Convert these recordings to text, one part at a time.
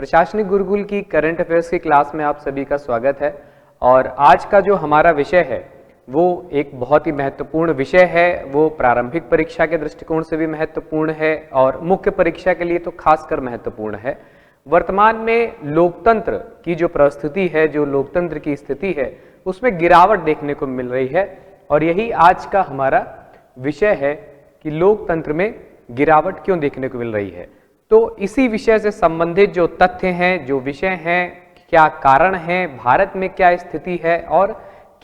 प्रशासनिक गुरुकुल की current affairs की क्लास में आप सभी का स्वागत है। और आज का जो हमारा विषय है वो एक बहुत ही महत्वपूर्ण विषय है। वो प्रारंभिक परीक्षा के दृष्टिकोण से भी महत्वपूर्ण है और मुख्य परीक्षा के लिए तो खासकर महत्वपूर्ण है। वर्तमान में लोकतंत्र की जो परिस्थिति है, जो लोकतंत्र की स्थिति है, उसमें गिरावट देखने को मिल रही है और यही आज का हमारा विषय है कि लोकतंत्र में गिरावट क्यों देखने को मिल रही है। तो इसी विषय से संबंधित जो तथ्य हैं, जो विषय हैं, क्या कारण हैं, भारत में क्या स्थिति है और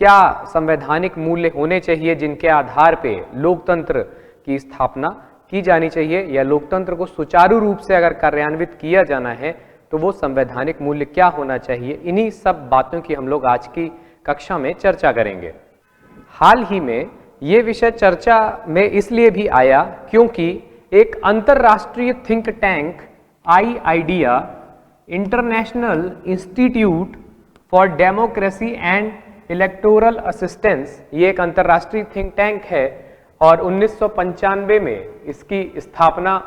क्या संवैधानिक मूल्य होने चाहिए जिनके आधार पे लोकतंत्र की स्थापना की जानी चाहिए, या लोकतंत्र को सुचारू रूप से अगर कार्यान्वित किया जाना है तो वो संवैधानिक मूल्य क्या होना चाहिए। इन्हीं सब बातों की हम लोग आज की कक्षा में चर्चा करेंगे। हाल ही में ये विषय चर्चा में इसलिए भी आया क्योंकि एक अंतरराष्ट्रीय think tank IDEA, International Institute for Democracy and Electoral Assistance, ये एक अंतरराष्ट्रीय थिंक टैंक है और 1995 में इसकी स्थापना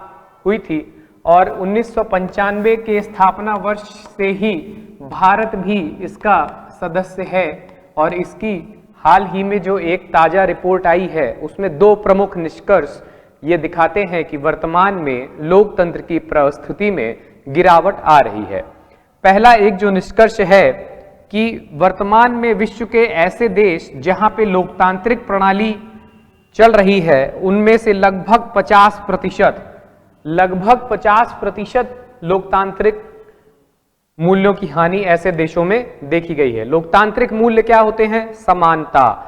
हुई थी और 1995 के स्थापना वर्ष से ही भारत भी इसका सदस्य है। और इसकी हाल ही में जो एक ताजा रिपोर्ट आई है उसमें दो प्रमुख निष्कर्ष ये दिखाते हैं कि वर्तमान में लोकतंत्र की परिस्थिति में गिरावट आ रही है। पहला एक जो निष्कर्ष है कि वर्तमान में विश्व के ऐसे देश जहां पे लोकतांत्रिक प्रणाली चल रही है उनमें से लगभग 50% लोकतांत्रिक मूल्यों की हानि ऐसे देशों में देखी गई है। लोकतांत्रिक मूल्य क्या होते हैं? समानता,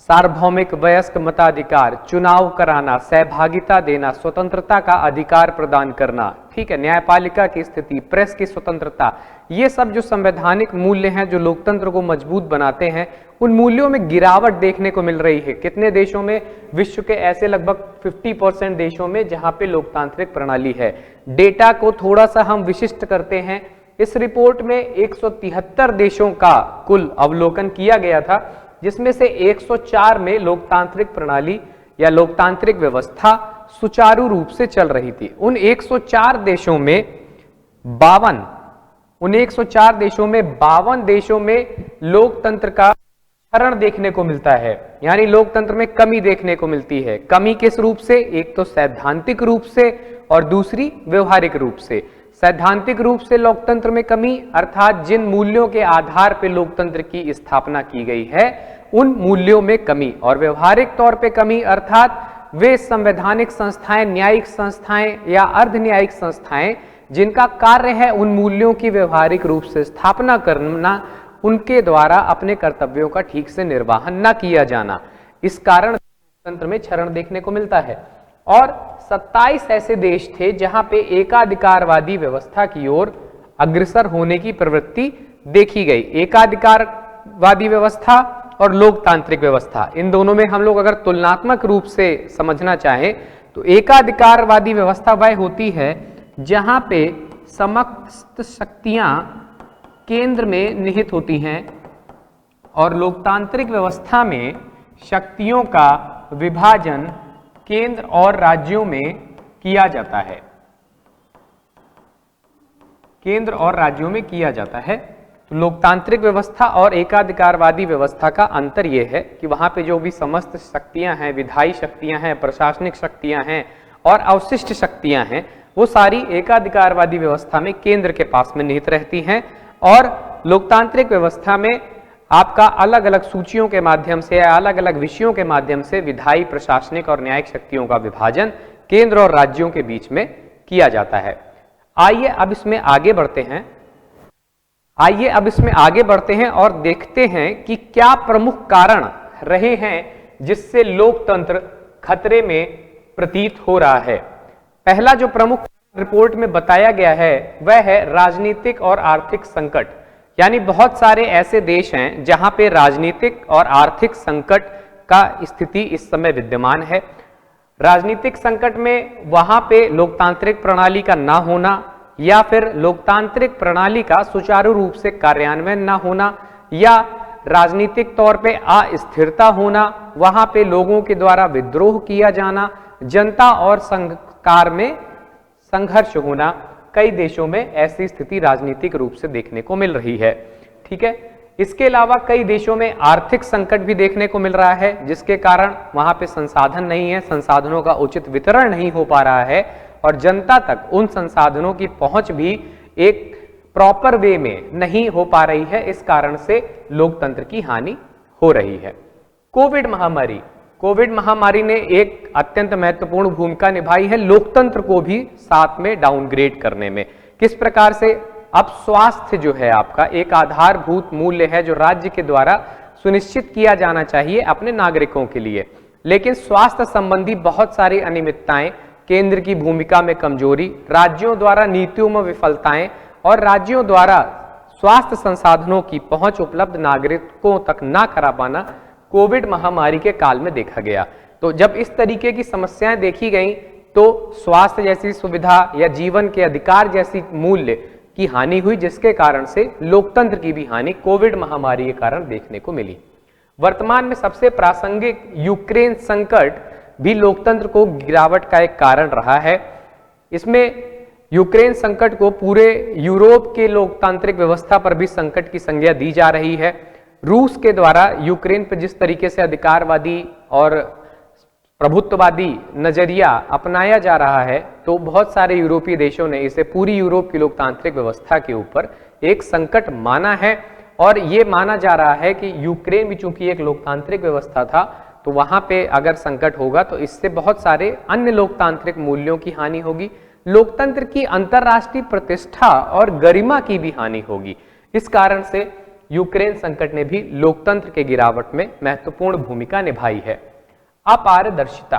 सार्वभौमिक वयस्क मताधिकार, चुनाव कराना, सहभागिता देना, स्वतंत्रता का अधिकार प्रदान करना, ठीक है, न्यायपालिका की स्थिति, प्रेस की स्वतंत्रता, ये सब जो संवैधानिक मूल्य हैं जो लोकतंत्र को मजबूत बनाते हैं, उन मूल्यों में गिरावट देखने को मिल रही है। कितने देशों में? विश्व के ऐसे लगभग 50% देशों में जहां पे लोकतांत्रिक प्रणाली है। डेटा को थोड़ा सा हम विशिष्ट करते हैं। इस रिपोर्ट में 173 देशों का कुल अवलोकन किया गया था जिसमें से 104 में लोकतांत्रिक प्रणाली या लोकतांत्रिक व्यवस्था सुचारू रूप से चल रही थी। उन 104 देशों में 52 देशों में लोकतंत्र का क्षरण देखने को मिलता है, यानी लोकतंत्र में कमी देखने को मिलती है। कमी किस रूप से? एक तो सैद्धांतिक रूप से और दूसरी व्यवहारिक रूप से। सैद्धांतिक रूप से लोकतंत्र में कमी अर्थात जिन मूल्यों के आधार पर लोकतंत्र की स्थापना की गई है उन मूल्यों में कमी, और व्यवहारिक तौर पे कमी अर्थात वे संवैधानिक संस्थाएं, न्यायिक संस्थाएं या अर्ध न्यायिक संस्थाएं जिनका कार्य है उन मूल्यों की व्यवहारिक रूप से स्थापना करना, उनके द्वारा अपने कर्तव्यों का ठीक से निर्वहन न किया जाना, इस कारण लोकतंत्र में क्षरण देखने को मिलता है। और 27 ऐसे देश थे जहां पे एकाधिकारवादी व्यवस्था की ओर अग्रसर होने की प्रवृत्ति देखी गई। एकाधिकारवादी व्यवस्था और लोकतांत्रिक व्यवस्था, इन दोनों में हम लोग अगर तुलनात्मक रूप से समझना चाहें तो एकाधिकारवादी व्यवस्था वह होती है जहां पे समस्त शक्तियां केंद्र में निहित होती हैं और लोकतांत्रिक व्यवस्था में शक्तियों का विभाजन केंद्र और राज्यों में किया जाता है। केंद्र और राज्यों में किया जाता है। तो लोकतांत्रिक व्यवस्था और एकाधिकारवादी व्यवस्था का अंतर यह है कि वहां पे जो भी समस्त शक्तियां हैं, विधायी शक्तियां हैं, प्रशासनिक शक्तियां हैं और अवशिष्ट शक्तियां हैं, वो सारी एकाधिकारवादी व्यवस्था में केंद्र के पास में निहित रहती हैं। और लोकतांत्रिक व्यवस्था में आपका अलग अलग सूचियों के माध्यम से या अलग अलग विषयों के माध्यम से विधायी, प्रशासनिक और न्यायिक शक्तियों का विभाजन केंद्र और राज्यों के बीच में किया जाता है। आइए अब इसमें आगे बढ़ते हैं और देखते हैं कि क्या प्रमुख कारण रहे हैं जिससे लोकतंत्र खतरे में प्रतीत हो रहा है। पहला जो प्रमुख रिपोर्ट में बताया गया है वह है राजनीतिक और आर्थिक संकट, यानी बहुत सारे ऐसे देश हैं जहां पे राजनीतिक और आर्थिक संकट का स्थिति इस समय विद्यमान है। राजनीतिक संकट में वहां पे लोकतांत्रिक प्रणाली का ना होना या फिर लोकतांत्रिक प्रणाली का सुचारू रूप से कार्यान्वयन ना होना या राजनीतिक तौर पे अस्थिरता होना, वहां पे लोगों के द्वारा विद्रोह किया जाना, जनता और सरकार में संघर्ष होना, कई देशों में ऐसी स्थिति राजनीतिक रूप से देखने को मिल रही है। ठीक है, इसके अलावा कई देशों में आर्थिक संकट भी देखने को मिल रहा है, जिसके कारण वहां पे संसाधन नहीं है, संसाधनों का उचित वितरण नहीं हो पा रहा है और जनता तक उन संसाधनों की पहुंच भी एक प्रॉपर वे में नहीं हो पा रही है। इस कारण से लोकतंत्र की हानि हो रही है। कोविड महामारी ने एक अत्यंत महत्वपूर्ण भूमिका निभाई है लोकतंत्र को भी साथ में डाउनग्रेड करने में। किस प्रकार से? अब स्वास्थ्य जो है आपका एक आधारभूत मूल्य है जो राज्य के द्वारा सुनिश्चित किया जाना चाहिए अपने नागरिकों के लिए, लेकिन स्वास्थ्य संबंधी बहुत सारी अनियमितताएं, केंद्र की भूमिका में कमजोरी, राज्यों द्वारा नीतियों में विफलताएं और राज्यों द्वारा स्वास्थ्य संसाधनों की पहुंच उपलब्ध नागरिकों तक ना करा पाना कोविड महामारी के काल में देखा गया। तो जब इस तरीके की समस्याएं देखी गई तो स्वास्थ्य जैसी सुविधा या जीवन के अधिकार जैसी मूल्य की हानि हुई, जिसके कारण से लोकतंत्र की भी हानि कोविड महामारी के कारण देखने को मिली। वर्तमान में सबसे प्रासंगिक यूक्रेन संकट भी लोकतंत्र को गिरावट का एक कारण रहा है। इसमें यूक्रेन संकट को पूरे यूरोप के लोकतांत्रिक व्यवस्था पर भी संकट की संज्ञा दी जा रही है। रूस के द्वारा यूक्रेन पर जिस तरीके से अधिकारवादी और प्रभुत्ववादी नजरिया अपनाया जा रहा है, तो बहुत सारे यूरोपीय देशों ने इसे पूरी यूरोप की लोकतांत्रिक व्यवस्था के ऊपर एक संकट माना है और ये माना जा रहा है कि यूक्रेन भी चूंकि एक लोकतांत्रिक व्यवस्था था, तो वहां पे अगर संकट होगा तो इससे बहुत सारे अन्य लोकतांत्रिक मूल्यों की हानि होगी, लोकतंत्र की अंतर्राष्ट्रीय प्रतिष्ठा और गरिमा की भी हानि होगी। इस कारण से यूक्रेन संकट ने भी लोकतंत्र के गिरावट में महत्वपूर्ण भूमिका निभाई है। अपारदर्शिता,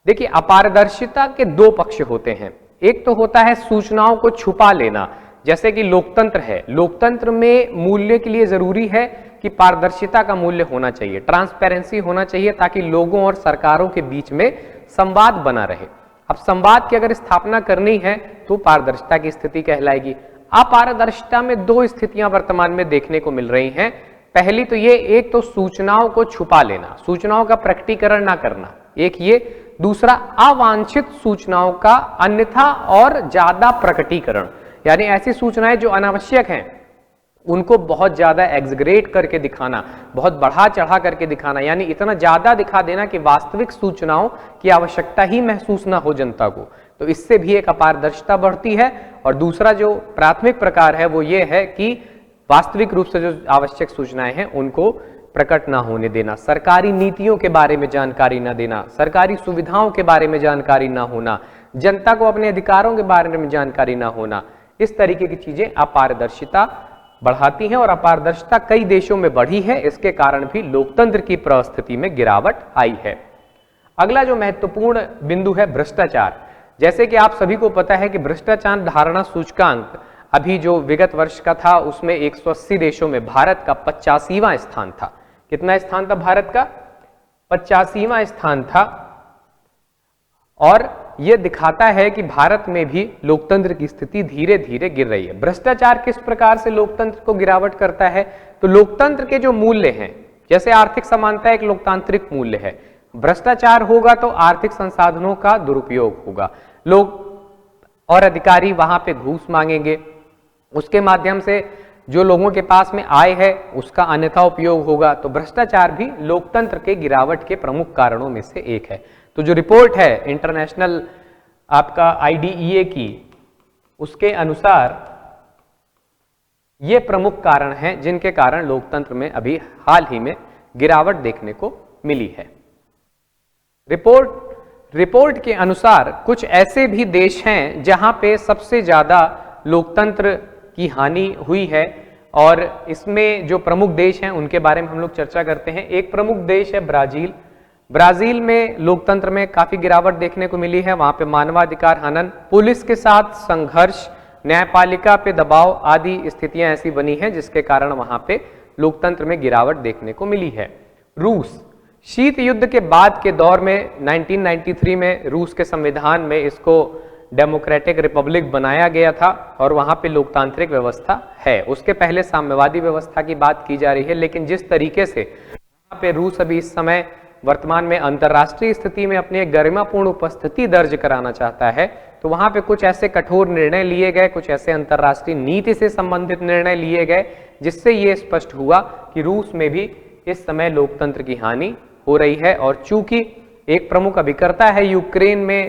देखिए अपारदर्शिता के दो पक्ष होते हैं। एक तो होता है सूचनाओं को छुपा लेना, जैसे कि लोकतंत्र है, लोकतंत्र में मूल्य के लिए जरूरी है कि पारदर्शिता का मूल्य होना चाहिए, ट्रांसपेरेंसी होना चाहिए, ताकि लोगों और सरकारों के बीच में संवाद बना रहे। अब संवाद की अगर स्थापना करनी है तो पारदर्शिता की स्थिति कहलाएगी। अपारदर्शिता में दो स्थितियां वर्तमान में देखने को मिल रही हैं। पहली तो ये, एक तो सूचनाओं को छुपा लेना, सूचनाओं का प्रकटीकरण ना करना, एक ये, दूसरा अवांछित सूचनाओं का अन्यथा और ज्यादा प्रकटीकरण, यानी ऐसी सूचनाएं जो अनावश्यक हैं उनको बहुत ज्यादा एग्जग्रेट करके दिखाना, बहुत बढ़ा चढ़ा करके दिखाना, यानी इतना ज्यादा दिखा देना कि वास्तविक सूचनाओं की आवश्यकता ही महसूस ना हो जनता को। तो इससे भी एक अपारदर्शिता बढ़ती है। और दूसरा जो प्राथमिक प्रकार है वो ये है कि वास्तविक रूप से जो आवश्यक सूचनाएं हैं उनको प्रकट ना होने देना, सरकारी नीतियों के बारे में जानकारी ना देना, सरकारी सुविधाओं के बारे में जानकारी ना होना, जनता को अपने अधिकारों के बारे में जानकारी ना होना, इस तरीके की चीजें अपारदर्शिता बढ़ाती हैं और अपारदर्शिता कई देशों में बढ़ी है। इसके कारण भी लोकतंत्र की परिस्थिति में गिरावट आई है। अगला जो महत्वपूर्ण बिंदु है भ्रष्टाचार। जैसे कि आप सभी को पता है कि भ्रष्टाचार धारणा सूचकांक अभी जो विगत वर्ष का था उसमें 180 देशों में भारत का 85वां स्थान था। कितना स्थान था भारत का? 85वां स्थान था। और यह दिखाता है कि भारत में भी लोकतंत्र की स्थिति धीरे धीरे गिर रही है। भ्रष्टाचार किस प्रकार से लोकतंत्र को गिरावट करता है? तो लोकतंत्र के जो मूल्य हैं, जैसे आर्थिक समानता एक लोकतांत्रिक मूल्य है, भ्रष्टाचार होगा तो आर्थिक संसाधनों का दुरुपयोग होगा, लोग और अधिकारी वहां पे घूस मांगेंगे, उसके माध्यम से जो लोगों के पास में आय है उसका अन्यथा उपयोग होगा। तो भ्रष्टाचार भी लोकतंत्र के गिरावट के प्रमुख कारणों में से एक है। तो जो रिपोर्ट है इंटरनेशनल आपका IDEA की, उसके अनुसार ये प्रमुख कारण हैं जिनके कारण लोकतंत्र में अभी हाल ही में गिरावट देखने को मिली है। रिपोर्ट के अनुसार कुछ ऐसे भी देश हैं जहां पे सबसे ज्यादा लोकतंत्र की हानि हुई है और इसमें जो प्रमुख देश हैं उनके बारे में हम लोग चर्चा करते हैं। एक प्रमुख देश है ब्राजील। ब्राजील में लोकतंत्र में काफी गिरावट देखने को मिली है। वहां पे मानवाधिकार हनन, पुलिस के साथ संघर्ष, न्यायपालिका पे दबाव आदि स्थितियां ऐसी बनी हैं जिसके कारण वहां पे लोकतंत्र में गिरावट देखने को मिली है। रूस, शीत युद्ध के बाद के दौर में 1993 में रूस के संविधान में इसको डेमोक्रेटिक रिपब्लिक बनाया गया था और वहां पे लोकतांत्रिक व्यवस्था है। उसके पहले साम्यवादी व्यवस्था की बात की जा रही है, लेकिन जिस तरीके से वहां पे रूस अभी इस समय वर्तमान में अंतर्राष्ट्रीय स्थिति में अपनी एक गरिमापूर्ण उपस्थिति दर्ज कराना चाहता है, तो वहां पे कुछ ऐसे कठोर निर्णय लिए गए, कुछ ऐसे अंतर्राष्ट्रीय नीति से संबंधित निर्णय लिए गए, जिससे ये स्पष्ट हुआ कि रूस में भी इस समय लोकतंत्र की हानि हो रही है। और चूंकि एक प्रमुख अभिकर्ता है यूक्रेन में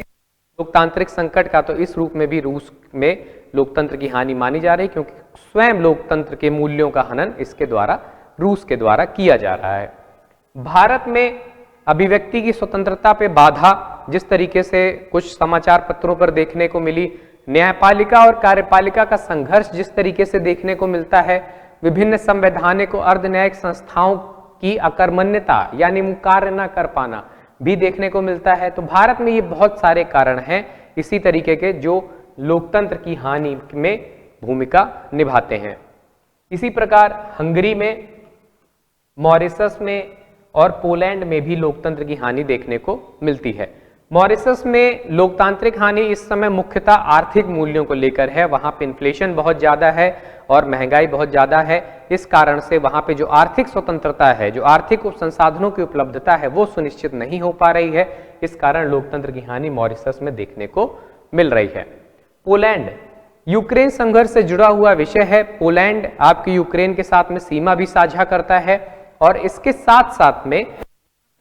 लोकतांत्रिक संकट का, तो इस रूप में भी रूस में लोकतंत्र की हानि मानी जा रही है, क्योंकि स्वयं लोकतंत्र के मूल्यों का हनन इसके द्वारा, रूस के द्वारा किया जा रहा है। भारत में अभिव्यक्ति की स्वतंत्रता पे बाधा जिस तरीके से कुछ समाचार पत्रों पर देखने को मिली, न्यायपालिका और कार्यपालिका का संघर्ष जिस तरीके से देखने को मिलता है, विभिन्न संवैधानिक और अर्धन्यायिक संस्थाओं की अकर्मण्यता यानी कार्य न कर पाना भी देखने को मिलता है। तो भारत में ये बहुत सारे कारण हैं इसी तरीके के जो लोकतंत्र की हानि में भूमिका निभाते हैं। इसी प्रकार हंगरी में, मॉरिशस में और पोलैंड में भी लोकतंत्र की हानि देखने को मिलती है। मॉरिशस में लोकतांत्रिक हानि इस समय मुख्यतः आर्थिक मूल्यों को लेकर है। वहां पे इन्फ्लेशन बहुत ज्यादा है और महंगाई बहुत ज्यादा है। इस कारण से वहां पे जो आर्थिक स्वतंत्रता है, जो आर्थिक संसाधनों की उपलब्धता है, वो सुनिश्चित नहीं हो पा रही है। इस कारण लोकतंत्र की हानि मॉरिशस में देखने को मिल रही है। पोलैंड यूक्रेन संघर्ष से जुड़ा हुआ विषय है। पोलैंड आपकी यूक्रेन के साथ में सीमा भी साझा करता है और इसके साथ साथ में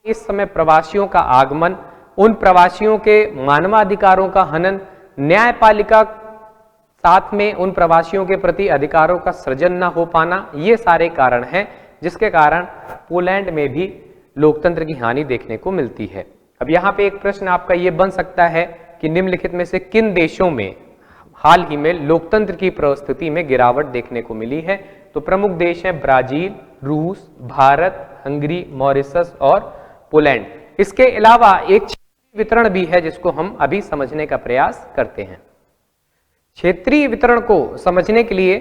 इस समय प्रवासियों का आगमन, उन प्रवासियों के मानवाधिकारों का हनन, न्यायपालिका साथ में उन प्रवासियों के प्रति अधिकारों का सृजन न हो पाना, ये सारे कारण हैं जिसके कारण पोलैंड में भी लोकतंत्र की हानि देखने को मिलती है। अब यहाँ पे एक प्रश्न आपका ये बन सकता है कि निम्नलिखित में से किन देशों में हाल ही में लोकतंत्र की परिस्थिति में गिरावट देखने को मिली है? तो प्रमुख देश हैं ब्राजील, रूस, भारत, हंगरी, मॉरिशस और पोलैंड। इसके अलावा एक क्षेत्रीय वितरण भी है जिसको हम अभी समझने का प्रयास करते हैं। क्षेत्रीय वितरण को समझने के लिए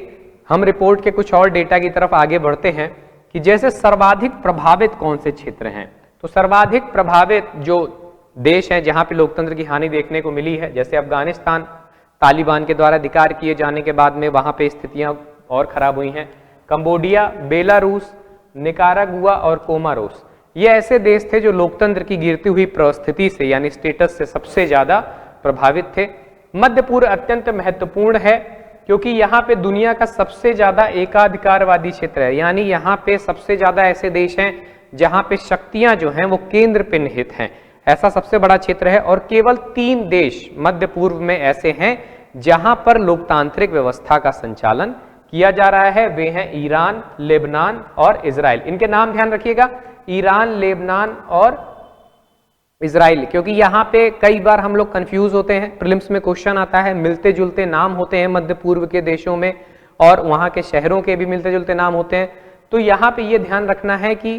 हम रिपोर्ट के कुछ और डेटा की तरफ आगे बढ़ते हैं कि जैसे सर्वाधिक प्रभावित कौन से क्षेत्र हैं। तो सर्वाधिक प्रभावित जो देश हैं जहां पे लोकतंत्र की हानि देखने को मिली है, जैसे अफगानिस्तान, तालिबान के द्वारा अधिकार किए जाने के बाद में वहां पे स्थितियां और खराब हुई हैं। कंबोडिया, बेलारूस, निकारागुआ और कोमारोस, ये ऐसे देश थे जो लोकतंत्र की गिरती हुई परिस्थिति से यानी स्टेटस से सबसे ज्यादा प्रभावित थे। मध्य पूर्व अत्यंत महत्वपूर्ण है क्योंकि यहाँ पे दुनिया का सबसे ज्यादा एकाधिकारवादी क्षेत्र है, यानी यहाँ पे सबसे ज्यादा ऐसे देश हैं जहां पे शक्तियां जो हैं वो केंद्र पे निहित हैं। ऐसा सबसे बड़ा क्षेत्र है और केवल 3 देश मध्य पूर्व में ऐसे हैं जहां पर लोकतांत्रिक व्यवस्था का संचालन किया जा रहा है। वे हैं ईरान, लेबनान और इजराइल। इनके नाम ध्यान रखिएगा, ईरान, लेबनान और इजराइल, क्योंकि यहाँ पे कई बार हम लोग कंफ्यूज होते हैं। प्रीलिम्स में क्वेश्चन आता है, मिलते जुलते नाम होते हैं मध्य पूर्व के देशों में और वहां के शहरों के भी मिलते जुलते नाम होते हैं। तो यहाँ पे ये ध्यान रखना है कि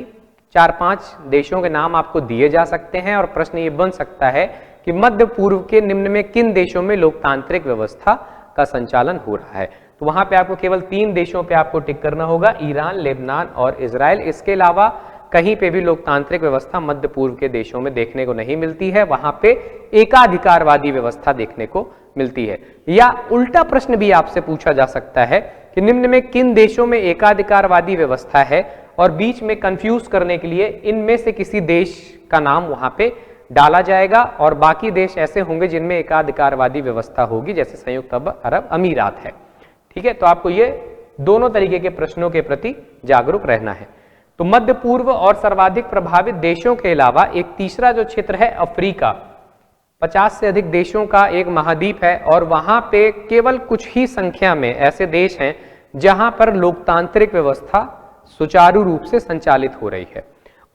4-5 देशों के नाम आपको दिए जा सकते हैं और प्रश्न ये बन सकता है कि मध्य पूर्व के निम्न में किन देशों में लोकतांत्रिक व्यवस्था का संचालन हो रहा है। तो वहां पे आपको केवल 3 देशों पे आपको टिक करना होगा, ईरान, लेबनान और इजराइल। इसके अलावा कहीं पे भी लोकतांत्रिक व्यवस्था मध्य पूर्व के देशों में देखने को नहीं मिलती है, वहां पे एकाधिकारवादी व्यवस्था देखने को मिलती है। या उल्टा प्रश्न भी आपसे पूछा जा सकता है कि निम्न में किन देशों में एकाधिकारवादी व्यवस्था है, और बीच में कंफ्यूज करने के लिए इनमें से किसी देश का नाम वहां पे डाला जाएगा और बाकी देश ऐसे होंगे जिनमें एकाधिकारवादी व्यवस्था होगी, जैसे संयुक्त अरब अमीरात है। ठीक है, तो आपको ये दोनों तरीके के प्रश्नों के प्रति जागरूक रहना है। तो मध्य पूर्व और सर्वाधिक प्रभावित देशों के अलावा एक तीसरा जो क्षेत्र है अफ्रीका, 50 से अधिक देशों का एक महाद्वीप है और वहां पे केवल कुछ ही संख्या में ऐसे देश हैं जहां पर लोकतांत्रिक व्यवस्था सुचारू रूप से संचालित हो रही है।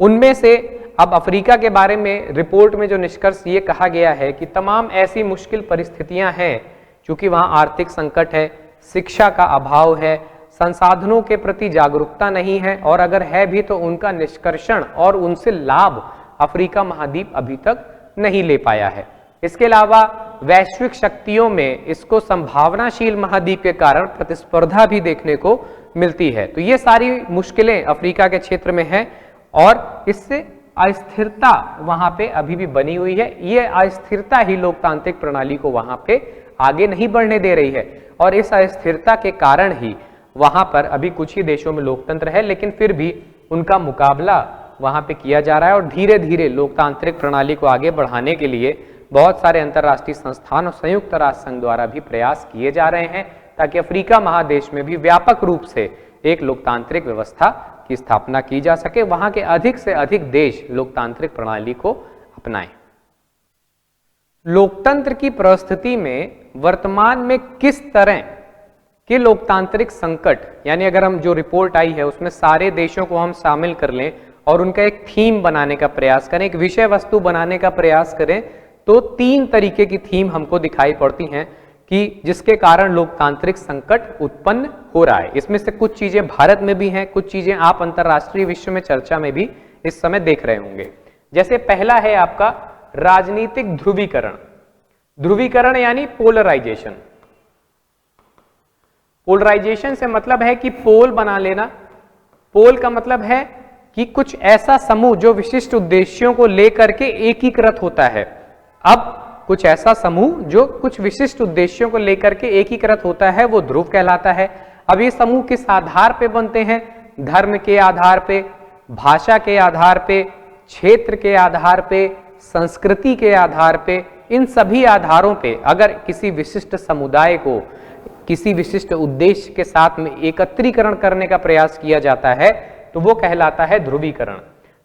उनमें से अब अफ्रीका के बारे में रिपोर्ट में जो निष्कर्ष ये कहा गया है कि तमाम ऐसी मुश्किल परिस्थितियां हैं, क्योंकि वहां आर्थिक संकट है, शिक्षा का अभाव है, संसाधनों के प्रति जागरूकता नहीं है और अगर है भी तो उनका निष्कर्षण और उनसे लाभ अफ्रीका महाद्वीप अभी तक नहीं ले पाया है। इसके अलावा वैश्विक शक्तियों में इसको संभावनाशील महाद्वीप के कारण प्रतिस्पर्धा भी देखने को मिलती है। तो ये सारी मुश्किलें अफ्रीका के क्षेत्र में हैं और इससे अस्थिरता वहां पे अभी भी बनी हुई है। ये अस्थिरता ही लोकतांत्रिक प्रणाली को वहां पे आगे नहीं बढ़ने दे रही है और इस अस्थिरता के कारण ही वहां पर अभी कुछ ही देशों में लोकतंत्र है, लेकिन फिर भी उनका मुकाबला वहां पे किया जा रहा है और धीरे धीरे लोकतांत्रिक प्रणाली को आगे बढ़ाने के लिए बहुत सारे अंतर्राष्ट्रीय संस्थान और संयुक्त राष्ट्र संघ द्वारा भी प्रयास किए जा रहे हैं ताकि अफ्रीका महादेश में भी व्यापक रूप से एक लोकतांत्रिक व्यवस्था की स्थापना की जा सके, वहां के अधिक से अधिक देश लोकतांत्रिक प्रणाली को अपनाएं। लोकतंत्र की परिस्थिति में वर्तमान में किस तरह के लोकतांत्रिक संकट, यानी अगर हम जो रिपोर्ट आई है उसमें सारे देशों को हम शामिल कर लें और उनका एक थीम बनाने का प्रयास करें, एक विषय वस्तु बनाने का प्रयास करें, तो 3 तरीके की थीम हमको दिखाई पड़ती हैं कि जिसके कारण लोकतांत्रिक संकट उत्पन्न हो रहा है। इसमें से कुछ चीजें भारत में भी हैं, कुछ चीजें आप अंतर्राष्ट्रीय विश्व में चर्चा में भी इस समय देख रहे होंगे। जैसे पहला है आपका राजनीतिक ध्रुवीकरण। ध्रुवीकरण यानी पोलराइजेशन। पोलराइजेशन से मतलब है कि पोल बना लेना। पोल का मतलब है कि कुछ ऐसा समूह जो विशिष्ट उद्देश्यों को लेकर के एकीकृत होता है। अब कुछ ऐसा समूह जो कुछ विशिष्ट उद्देश्यों को लेकर के एकीकृत होता है वो ध्रुव कहलाता है। अब ये समूह किस आधार पे बनते हैं? धर्म के आधार पे, भाषा के आधार पे, क्षेत्र के आधार पे, संस्कृति के आधार पे, इन सभी आधारों पे अगर किसी विशिष्ट समुदाय को किसी विशिष्ट उद्देश्य के साथ में एकत्रीकरण करने का प्रयास किया जाता है तो वो कहलाता है ध्रुवीकरण।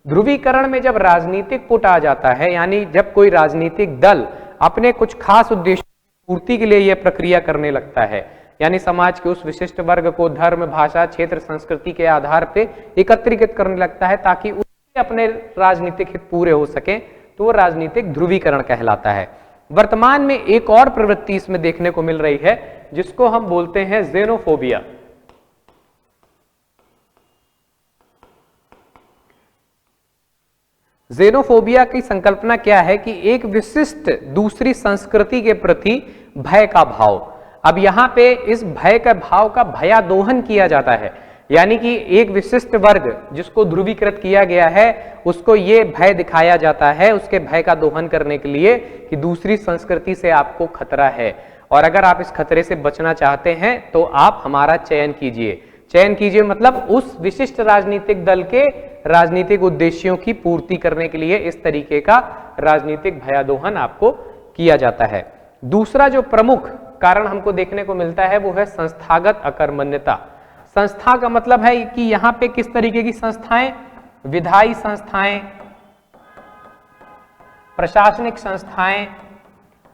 ध्रुवीकरण में जब राजनीतिक पुट आ जाता है, यानी जब कोई राजनीतिक दल अपने कुछ खास उद्देश्य की पूर्ति के लिए यह प्रक्रिया करने लगता है, यानी समाज के उस विशिष्ट वर्ग को धर्म, भाषा, क्षेत्र, संस्कृति के आधार पे एकत्रीकृत करने लगता है ताकि उसके अपने राजनीतिक हित पूरे हो सके, तो वो राजनीतिक ध्रुवीकरण कहलाता है। वर्तमान में एक और प्रवृत्ति इसमें देखने को मिल रही है जिसको हम बोलते हैं ज़ेनोफोबिया। ज़ेनोफोबिया की संकल्पना क्या है कि एक विशिष्ट दूसरी संस्कृति के प्रति भय का भाव। अब यहां पे इस भय का भाव का भयादोहन किया जाता है, यानी कि एक विशिष्ट वर्ग जिसको ध्रुवीकृत किया गया है उसको ये भय दिखाया जाता है उसके भय का दोहन करने के लिए कि दूसरी संस्कृति से आपको खतरा है और अगर आप इस खतरे से बचना चाहते हैं तो आप हमारा चयन कीजिए। चयन कीजिए मतलब उस विशिष्ट राजनीतिक दल के राजनीतिक उद्देश्यों की पूर्ति करने के लिए इस तरीके का राजनीतिक भयादोहन आपको किया जाता है। दूसरा जो प्रमुख कारण हमको देखने को मिलता है वो है संस्थागत अकर्मण्यता। संस्था का मतलब है कि यहां पे किस तरीके की संस्थाएं? विधायी संस्थाएं, प्रशासनिक संस्थाएं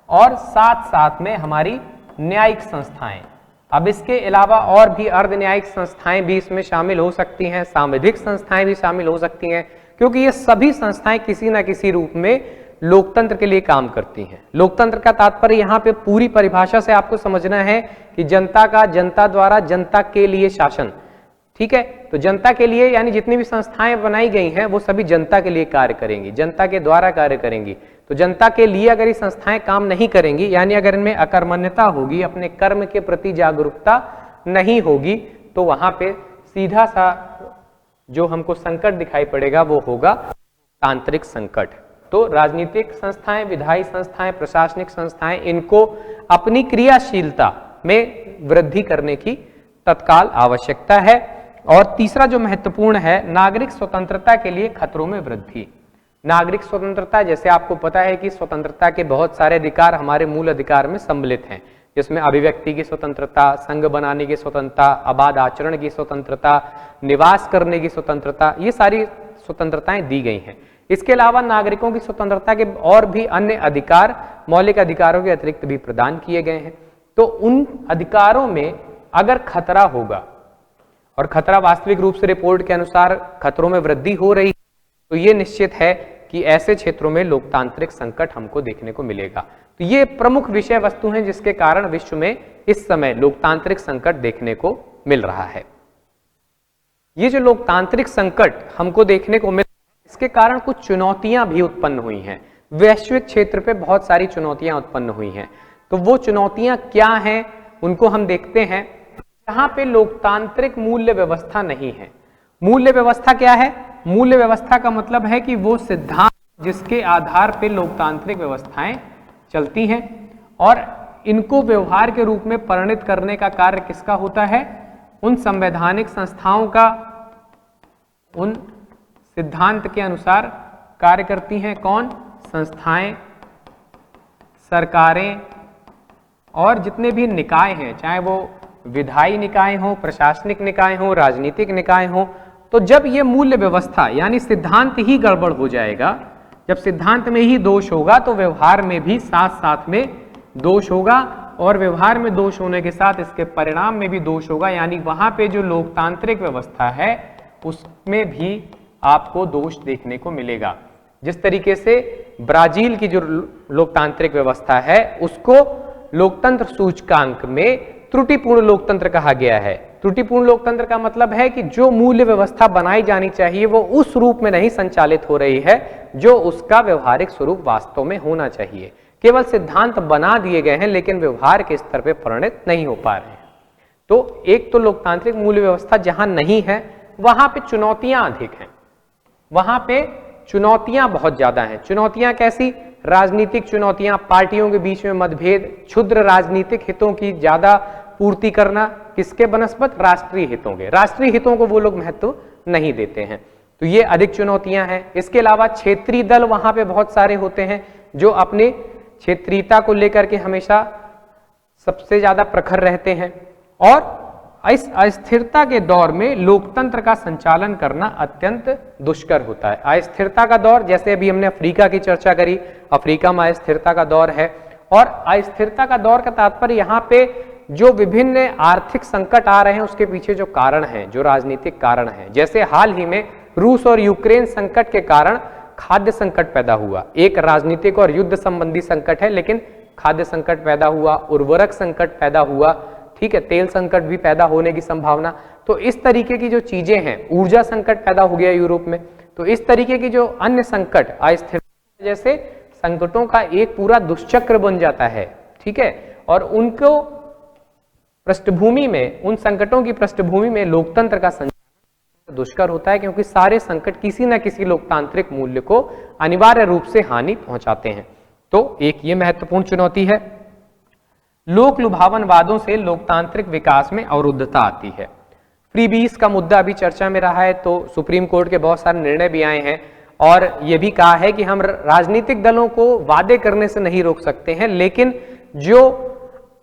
और साथ साथ में हमारी न्यायिक संस्थाएं। अब इसके अलावा और भी अर्ध न्यायिक संस्थाएं भी इसमें शामिल हो सकती हैं, सांविधिक संस्थाएं भी शामिल हो सकती हैं, क्योंकि ये सभी संस्थाएं किसी ना किसी रूप में लोकतंत्र के लिए काम करती हैं। लोकतंत्र का तात्पर्य यहाँ पे पूरी परिभाषा से आपको समझना है कि जनता का, जनता द्वारा, जनता के लिए शासन। ठीक है, तो जनता के लिए यानी जितनी भी संस्थाएं बनाई गई हैं वो सभी जनता के लिए कार्य करेंगी, जनता के द्वारा कार्य करेंगी। तो जनता के लिए अगर ये संस्थाएं काम नहीं करेंगी, यानी अगर इनमें अकर्मण्यता होगी, अपने कर्म के प्रति जागरूकता नहीं होगी, तो वहां पे सीधा सा जो हमको संकट दिखाई पड़ेगा वो होगा तांत्रिक संकट। तो राजनीतिक संस्थाएं, विधायी संस्थाएं, प्रशासनिक संस्थाएं, इनको अपनी क्रियाशीलता में वृद्धि करने की तत्काल आवश्यकता है। और तीसरा जो महत्वपूर्ण है, नागरिक स्वतंत्रता के लिए खतरों में वृद्धि। नागरिक स्वतंत्रता, जैसे आपको पता है कि स्वतंत्रता के बहुत सारे अधिकार हमारे मूल अधिकार में सम्मिलित हैं, जिसमें अभिव्यक्ति की स्वतंत्रता, संघ बनाने की स्वतंत्रता, अबाध आचरण की स्वतंत्रता, निवास करने की स्वतंत्रता, ये सारी स्वतंत्रताएं दी गई हैं। इसके अलावा नागरिकों की स्वतंत्रता के और भी अन्य अधिकार मौलिक अधिकारों के अतिरिक्त भी प्रदान किए गए हैं। तो उन अधिकारों में अगर खतरा होगा, और खतरा वास्तविक रूप से रिपोर्ट के अनुसार खतरों में वृद्धि हो रही है, तो ये निश्चित है कि ऐसे क्षेत्रों में लोकतांत्रिक संकट हमको देखने को मिलेगा। तो ये प्रमुख विषय वस्तु हैं जिसके कारण विश्व में इस समय लोकतांत्रिक संकट देखने को मिल रहा है। ये जो लोकतांत्रिक संकट हमको देखने को मिल, इसके कारण कुछ चुनौतियां भी उत्पन्न हुई हैं। वैश्विक क्षेत्र पे बहुत सारी चुनौतियां उत्पन्न हुई हैं। तो वो चुनौतियां क्या हैं उनको हम देखते हैं। जहां पे लोकतांत्रिक मूल्य व्यवस्था नहीं है। मूल्य व्यवस्था क्या है? मूल्य व्यवस्था का मतलब है कि वो सिद्धांत जिसके आधार पे लोकतांत्रिक व्यवस्थाएं चलती हैं और इनको व्यवहार के रूप में परिणत करने का कार्य किसका होता है? उन संवैधानिक संस्थाओं का, उन सिद्धांत के अनुसार कार्य करती हैं। कौन? संस्थाएं, सरकारें और जितने भी निकाय हैं, चाहे वो विधायी निकाय हो, प्रशासनिक निकाय हो, राजनीतिक निकाय हो। तो जब ये मूल्य व्यवस्था यानी सिद्धांत ही गड़बड़ हो जाएगा, जब सिद्धांत में ही दोष होगा तो व्यवहार में भी साथ साथ में दोष होगा, और व्यवहार में दोष होने के साथ इसके परिणाम में भी दोष होगा, यानी वहां पे जो लोकतांत्रिक व्यवस्था है उसमें भी आपको दोष देखने को मिलेगा। जिस तरीके से ब्राजील की जो लोकतांत्रिक व्यवस्था है उसको लोकतंत्र सूचकांक में त्रुटिपूर्ण लोकतंत्र कहा गया है। त्रुटिपूर्ण लोकतंत्र का मतलब है कि जो मूल्य व्यवस्था बनाई जानी चाहिए वो उस रूप में नहीं संचालित हो रही है जो उसका व्यवहारिक स्वरूप वास्तव में होना चाहिए। केवल सिद्धांत बना दिए गए हैं लेकिन व्यवहार के स्तर पर परिणत नहीं हो पा रहे हैं। तो एक तो लोकतांत्रिक मूल्य व्यवस्था जहां नहीं है वहां पे चुनौतियां अधिक हैं, वहां पे चुनौतियां बहुत ज्यादा हैं। चुनौतियां कैसी? राजनीतिक चुनौतियां, पार्टियों के बीच में मतभेद, क्षुद्र राजनीतिक हितों की ज्यादा पूर्ति करना, किसके बनस्पत? राष्ट्रीय हितों के। राष्ट्रीय हितों को वो लोग महत्व नहीं देते हैं, तो ये अधिक चुनौतियां हैं। इसके अलावा क्षेत्रीय दल वहां पे बहुत सारे होते हैं जो अपने क्षेत्रीयता को लेकर के हमेशा सबसे ज्यादा प्रखर रहते हैं, और इस अस्थिरता के दौर में लोकतंत्र का संचालन करना अत्यंत दुष्कर होता है। अस्थिरता का दौर, जैसे अभी हमने अफ्रीका की चर्चा करी, अफ्रीका में अस्थिरता का दौर है, और अस्थिरता का दौर का तात्पर्य यहाँ पे जो विभिन्न आर्थिक संकट आ रहे हैं उसके पीछे जो कारण हैं, जो राजनीतिक कारण हैं, जैसे हाल ही में रूस और यूक्रेन संकट के कारण खाद्य संकट पैदा हुआ। एक राजनीतिक और युद्ध संबंधी संकट है, लेकिन खाद्य संकट पैदा हुआ, उर्वरक संकट पैदा हुआ, ठीक है, तेल संकट भी पैदा होने की संभावना। तो इस तरीके की जो चीजें हैं, ऊर्जा संकट पैदा हो गया यूरोप में, तो इस तरीके की जो अन्य संकट अस्थिरता जैसे संकटों का एक पूरा दुष्चक्र बन जाता है, ठीक है, और उनको पृष्ठभूमि में, उन संकटों की पृष्ठभूमि में लोकतंत्र का संचालन दुष्कर होता है, क्योंकि सारे संकट किसी न किसी लोकतांत्रिक मूल्य को अनिवार्य रूप से हानि पहुंचाते हैं। तो एक ये महत्वपूर्ण चुनौती है। लोक लुभावनवादों से लोकतांत्रिक विकास में अवरुद्धता आती है। फ्रीबीज का मुद्दा अभी चर्चा में रहा है, तो सुप्रीम कोर्ट के बहुत सारे निर्णय भी आए हैं, और यह भी कहा है कि हम राजनीतिक दलों को वादे करने से नहीं रोक सकते हैं, लेकिन जो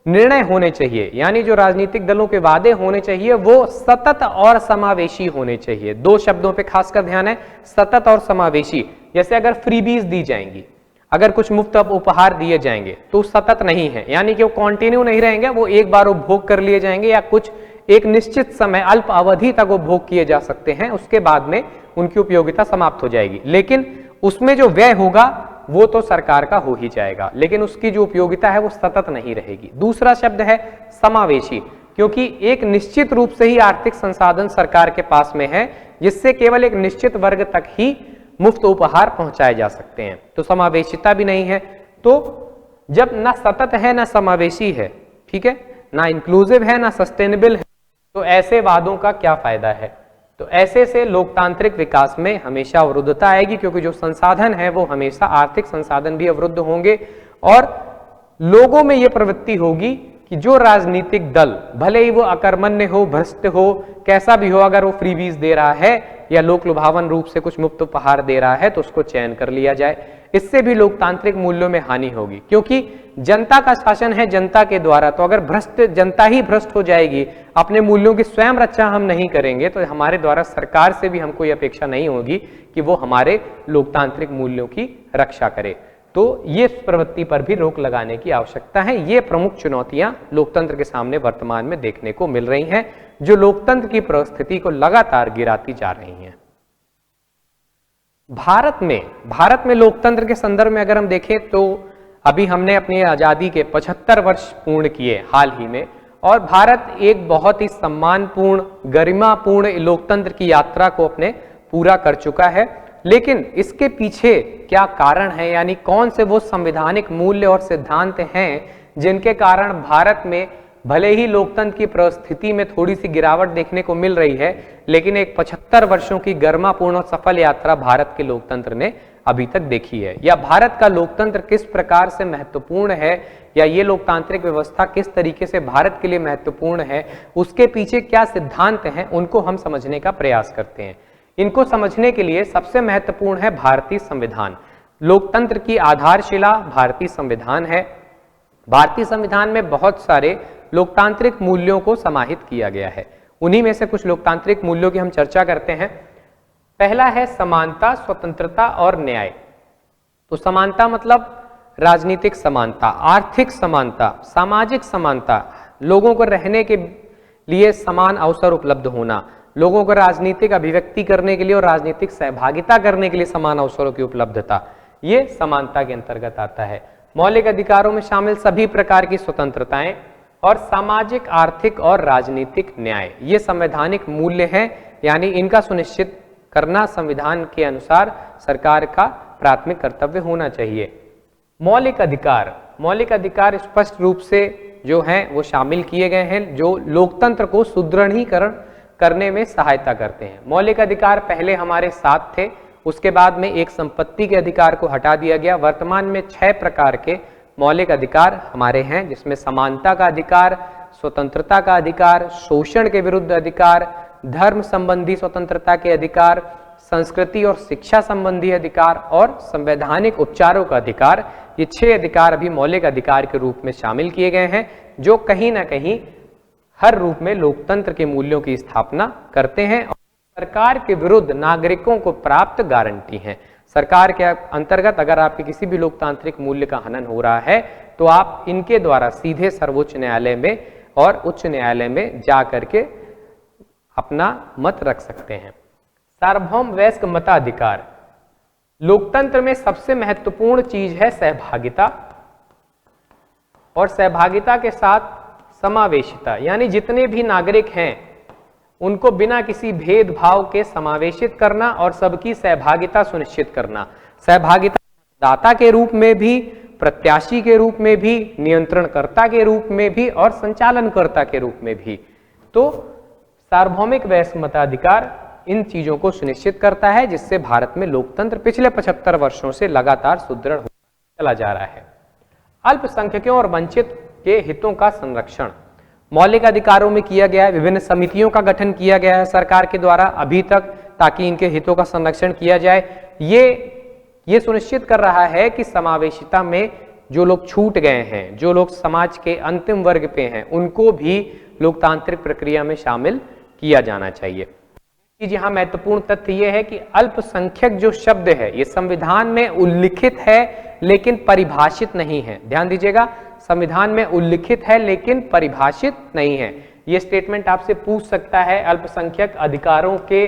निर्णय होने चाहिए, यानी जो राजनीतिक दलों के वादे होने चाहिए, वो सतत और समावेशी होने चाहिए। दो शब्दों पे खासकर ध्यान है, सतत और समावेशी। जैसे अगर फ्रीबीज दी जाएंगी, अगर कुछ मुफ्त उपहार दिए जाएंगे तो सतत नहीं है, यानी कि वो कंटिन्यू नहीं रहेंगे, वो एक बार उपभोग कर लिए जाएंगे, या कुछ एक निश्चित समय अल्प अवधि तक उपभोग किए जा सकते हैं, उसके बाद में उनकी उपयोगिता समाप्त हो जाएगी। लेकिन उसमें जो व्यय होगा वो तो सरकार का हो ही जाएगा, लेकिन उसकी जो उपयोगिता है वो सतत नहीं रहेगी। दूसरा शब्द है समावेशी, क्योंकि एक निश्चित रूप से ही आर्थिक संसाधन सरकार के पास में है, जिससे केवल एक निश्चित वर्ग तक ही मुफ्त उपहार पहुंचाए जा सकते हैं। तो समावेशिता भी नहीं है। तो जब ना सतत है ना समावेशी है, ठीक है, ना इंक्लूसिव है ना सस्टेनेबल है, तो ऐसे वादों का क्या फायदा है? तो ऐसे से लोकतांत्रिक विकास में हमेशा अवरुद्धता आएगी, क्योंकि जो संसाधन है वो हमेशा आर्थिक संसाधन भी अवरुद्ध होंगे, और लोगों में ये प्रवृत्ति होगी कि जो राजनीतिक दल भले ही वो अकर्मण्य हो, भ्रष्ट हो, कैसा भी हो, अगर वो फ्रीबीज दे रहा है या लोक लुभावन रूप से कुछ मुफ्त उपहार दे रहा है तो उसको चयन कर लिया जाए। इससे भी लोकतांत्रिक मूल्यों में हानि होगी, क्योंकि जनता का शासन है जनता के द्वारा। तो अगर भ्रष्ट जनता ही भ्रष्ट हो जाएगी, अपने मूल्यों की स्वयं रक्षा हम नहीं करेंगे, तो हमारे द्वारा सरकार से भी हमको ये अपेक्षा नहीं होगी कि वो हमारे लोकतांत्रिक मूल्यों की रक्षा करे। तो ये प्रवृत्ति पर भी रोक लगाने की आवश्यकता है। ये प्रमुख चुनौतियां लोकतंत्र के सामने वर्तमान में देखने को मिल रही हैं, जो लोकतंत्र की परिस्थिति को लगातार गिराती जा रही हैं। भारत में लोकतंत्र के संदर्भ में अगर हम देखें तो अभी हमने अपनी आजादी के 75 वर्ष पूर्ण किए हाल ही में, और भारत एक बहुत ही सम्मानपूर्ण, गरिमापूर्ण लोकतंत्र की यात्रा को अपने पूरा कर चुका है। लेकिन इसके पीछे क्या कारण है, यानी कौन से वो संवैधानिक मूल्य और सिद्धांत हैं जिनके कारण भारत में भले ही लोकतंत्र की परिस्थिति में थोड़ी सी गिरावट देखने को मिल रही है, लेकिन एक 75 वर्षों की गरिमापूर्ण और सफल यात्रा भारत के लोकतंत्र ने अभी तक देखी है। या भारत का लोकतंत्र किस प्रकार से महत्वपूर्ण है, या ये लोकतांत्रिक व्यवस्था किस तरीके से भारत के लिए महत्वपूर्ण है, उसके पीछे क्या सिद्धांत हैं, उनको हम समझने का प्रयास करते हैं। इनको समझने के लिए सबसे महत्वपूर्ण है भारतीय संविधान। लोकतंत्र की आधारशिला भारतीय संविधान है। भारतीय संविधान में बहुत सारे लोकतांत्रिक मूल्यों को समाहित किया गया है। उन्हीं में से कुछ लोकतांत्रिक मूल्यों की हम चर्चा करते हैं। पहला है समानता, स्वतंत्रता और न्याय। तो समानता मतलब राजनीतिक समानता, आर्थिक समानता, सामाजिक समानता, लोगों को रहने के लिए समान अवसर उपलब्ध होना, लोगों को राजनीतिक अभिव्यक्ति करने के लिए और राजनीतिक सहभागिता करने के लिए समान अवसरों की उपलब्धता, ये समानता के अंतर्गत आता है। मौलिक अधिकारों में शामिल सभी प्रकार की स्वतंत्रताएं और सामाजिक, आर्थिक और राजनीतिक न्याय, ये संवैधानिक मूल्य हैं, यानी इनका सुनिश्चित करना संविधान के अनुसार सरकार का प्राथमिक कर्तव्य होना चाहिए। मौलिक अधिकार स्पष्ट रूप से जो हैं वो शामिल किए गए हैं, जो लोकतंत्र को सुदृढ़ीकरण करने में सहायता करते हैं। मौलिक अधिकार पहले हमारे 7 थे, उसके बाद में एक संपत्ति के अधिकार को हटा दिया गया। वर्तमान में 6 प्रकार के मौलिक अधिकार हमारे हैं, जिसमें समानता का अधिकार, स्वतंत्रता का अधिकार, शोषण के विरुद्ध अधिकार, धर्म संबंधी स्वतंत्रता के अधिकार, संस्कृति और शिक्षा संबंधी अधिकार और संवैधानिक उपचारों का अधिकार। ये 6 अधिकार अभी मौलिक अधिकार के रूप में शामिल किए गए हैं, जो कहीं ना कहीं हर रूप में लोकतंत्र के मूल्यों की स्थापना करते हैं और सरकार के विरुद्ध नागरिकों को प्राप्त गारंटी हैं। सरकार के अंतर्गत अगर आपके किसी भी लोकतांत्रिक मूल्य का हनन हो रहा है तो आप इनके द्वारा सीधे सर्वोच्च न्यायालय में और उच्च न्यायालय में जा करके अपना मत रख सकते हैं। सार्वभौम वयस्क मताधिकार। लोकतंत्र में सबसे महत्वपूर्ण चीज है सहभागिता, और सहभागिता के साथ समावेशिता, यानी जितने भी नागरिक हैं उनको बिना किसी भेदभाव के समावेशित करना और सबकी सहभागिता सुनिश्चित करना। सहभागिता दाता के रूप में भी, प्रत्याशी के रूप में भी, नियंत्रणकर्ता के रूप में भी और संचालनकर्ता के रूप में भी। तो सार्वभौमिक वयस्क मताधिकार इन चीजों को सुनिश्चित करता है, जिससे भारत में लोकतंत्र पिछले 75 वर्षों से लगातार सुदृढ़ होता चला जा रहा है। अल्पसंख्यकों और वंचित के हितों का संरक्षण मौलिक अधिकारों में किया गया है। विभिन्न समितियों का गठन किया गया है सरकार के द्वारा अभी तक, ताकि इनके हितों का संरक्षण किया जाए। ये सुनिश्चित कर रहा है कि समावेशिता में जो लोग छूट गए हैं, जो लोग समाज के अंतिम वर्ग पे हैं, उनको भी लोकतांत्रिक प्रक्रिया में शामिल किया जाना चाहिए। यहाँ महत्वपूर्ण तथ्य यह है कि अल्पसंख्यक जो शब्द है ये संविधान में उल्लिखित है लेकिन परिभाषित नहीं है। ध्यान दीजिएगा, संविधान में उल्लिखित है लेकिन परिभाषित नहीं है। ये स्टेटमेंट आपसे पूछ सकता है अल्पसंख्यक अधिकारों के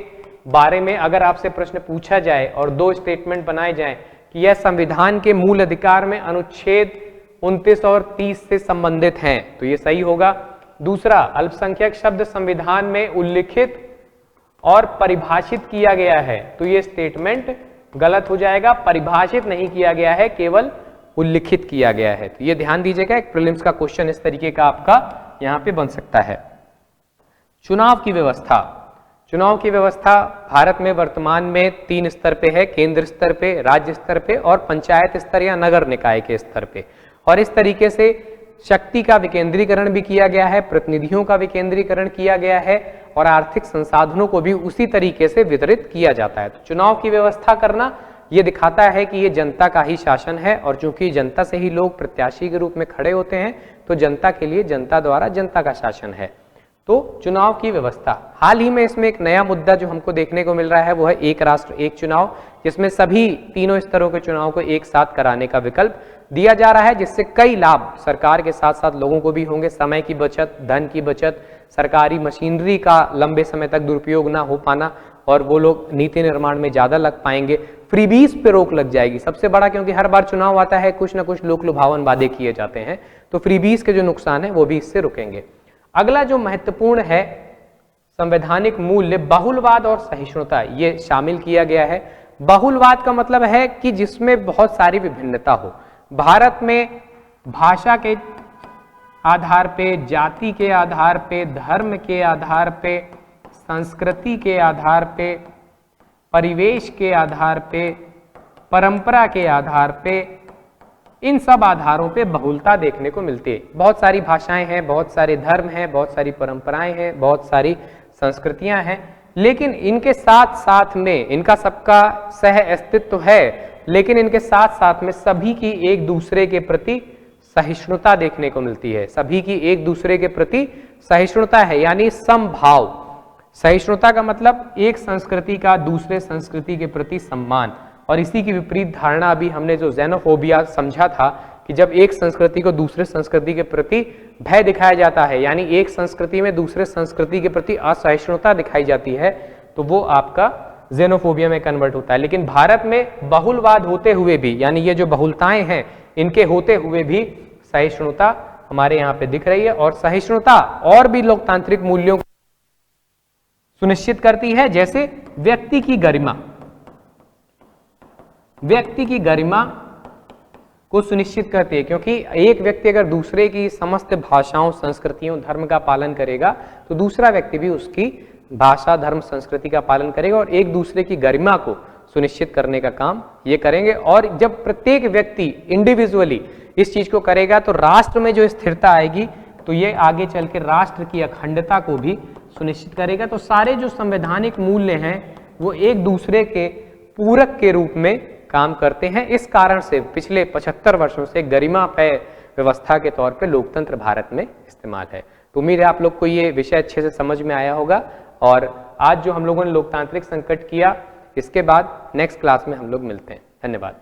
बारे में। अगर आपसे प्रश्न पूछा जाए और 2 स्टेटमेंट बनाए जाएं कि यह संविधान के मूल अधिकार में अनुच्छेद 29 और 30 से संबंधित हैं, तो ये सही होगा। दूसरा, अल्पसंख्यक शब्द संविधान में उल्लिखित और परिभाषित किया गया है, तो ये स्टेटमेंट गलत हो जाएगा। परिभाषित नहीं किया गया है, केवल उल्लिखित किया गया है। तो ये ध्यान दीजिएगा, एक प्रीलिम्स का क्वेश्चन इस तरीके का आपका यहां पे बन सकता है। चुनाव की व्यवस्था। चुनाव की व्यवस्था भारत में वर्तमान में 3 स्तर पे है, केंद्र स्तर पे, राज्य स्तर पे और पंचायत स्तर या नगर निकाय के स्तर पे। और इस तरीके से शक्ति का विकेंद्रीकरण भी किया गया है, प्रतिनिधियों का विकेंद्रीकरण किया गया है और आर्थिक संसाधनों को भी उसी तरीके से वितरित किया जाता है। तो चुनाव की व्यवस्था करना ये दिखाता है कि ये जनता का ही शासन है, और चूंकि जनता से ही लोग प्रत्याशी के रूप में खड़े होते हैं, तो जनता के लिए जनता द्वारा जनता का शासन है। तो चुनाव की व्यवस्था, हाल ही में इसमें एक नया मुद्दा जो हमको देखने को मिल रहा है वो है एक राष्ट्र एक चुनाव, जिसमें सभी तीनों स्तरों के चुनाव को एक साथ कराने का विकल्प दिया जा रहा है, जिससे कई लाभ सरकार के साथ साथ लोगों को भी होंगे। समय की बचत, धन की बचत, सरकारी मशीनरी का लंबे समय तक दुरुपयोग ना हो पाना, और वो लोग नीति निर्माण में ज्यादा लग पाएंगे। फ्रीबीज पे रोक लग जाएगी, सबसे बड़ा, क्योंकि हर बार चुनाव आता है कुछ ना कुछ लोक लुभावन वादे किए जाते हैं, तो फ्रीबीज के जो नुकसान है वो भी इससे रुकेंगे। अगला जो महत्वपूर्ण है संवैधानिक मूल्य, बहुलवाद और सहिष्णुता, ये शामिल किया गया है। बहुलवाद का मतलब है कि जिसमें बहुत सारी विभिन्नता हो। भारत में भाषा के आधार पे, जाति के आधार पे, धर्म के आधार पे, संस्कृति के आधार पे, परिवेश के आधार पे, परंपरा के आधार पे, इन सब आधारों पे बहुलता देखने को मिलती है। बहुत सारी भाषाएं हैं, बहुत सारे धर्म हैं, बहुत सारी परंपराएं हैं, बहुत सारी संस्कृतियां हैं, लेकिन इनके साथ साथ में इनका सबका सह अस्तित्व है, लेकिन इनके साथ साथ में सभी की एक दूसरे के प्रति सहिष्णुता देखने को मिलती है। सभी की एक दूसरे के प्रति सहिष्णुता है, यानी समभाव। सहिष्णुता का मतलब एक संस्कृति का दूसरे संस्कृति के प्रति सम्मान। और इसी की विपरीत धारणा अभी हमने जो xenophobia समझा था कि जब एक संस्कृति को दूसरे संस्कृति के प्रति भय दिखाया जाता है, यानी एक संस्कृति में दूसरे संस्कृति के प्रति असहिष्णुता दिखाई जाती है, तो वो आपका xenophobia में कन्वर्ट होता है। लेकिन भारत में बहुलवाद होते हुए भी, यानी ये जो बहुलताएं हैं इनके होते हुए भी सहिष्णुता हमारे यहाँ पे दिख रही है। और सहिष्णुता और भी लोकतांत्रिक मूल्यों को सुनिश्चित करती है, जैसे व्यक्ति की गरिमा। व्यक्ति की गरिमा को सुनिश्चित करती है, क्योंकि एक व्यक्ति अगर दूसरे की समस्त भाषाओं, संस्कृतियों, धर्म का पालन करेगा तो दूसरा व्यक्ति भी उसकी भाषा, धर्म, संस्कृति का पालन करेगा और एक दूसरे की गरिमा को सुनिश्चित करने का काम ये करेंगे। और जब प्रत्येक व्यक्ति इंडिविजुअली इस चीज को करेगा तो राष्ट्र में जो स्थिरता आएगी, तो ये आगे चल के राष्ट्र की अखंडता को भी सुनिश्चित करेगा। तो सारे जो संवैधानिक मूल्य हैं वो एक दूसरे के पूरक के रूप में काम करते हैं। इस कारण से पिछले 75 वर्षों से गरिमामय व्यवस्था के तौर पे लोकतंत्र भारत में इस्तेमाल है। तो उम्मीद है आप लोग को ये विषय अच्छे से समझ में आया होगा। और आज जो हम लोगों ने लोकतांत्रिक संकट किया, इसके बाद नेक्स्ट क्लास में हम लोग मिलते हैं। धन्यवाद।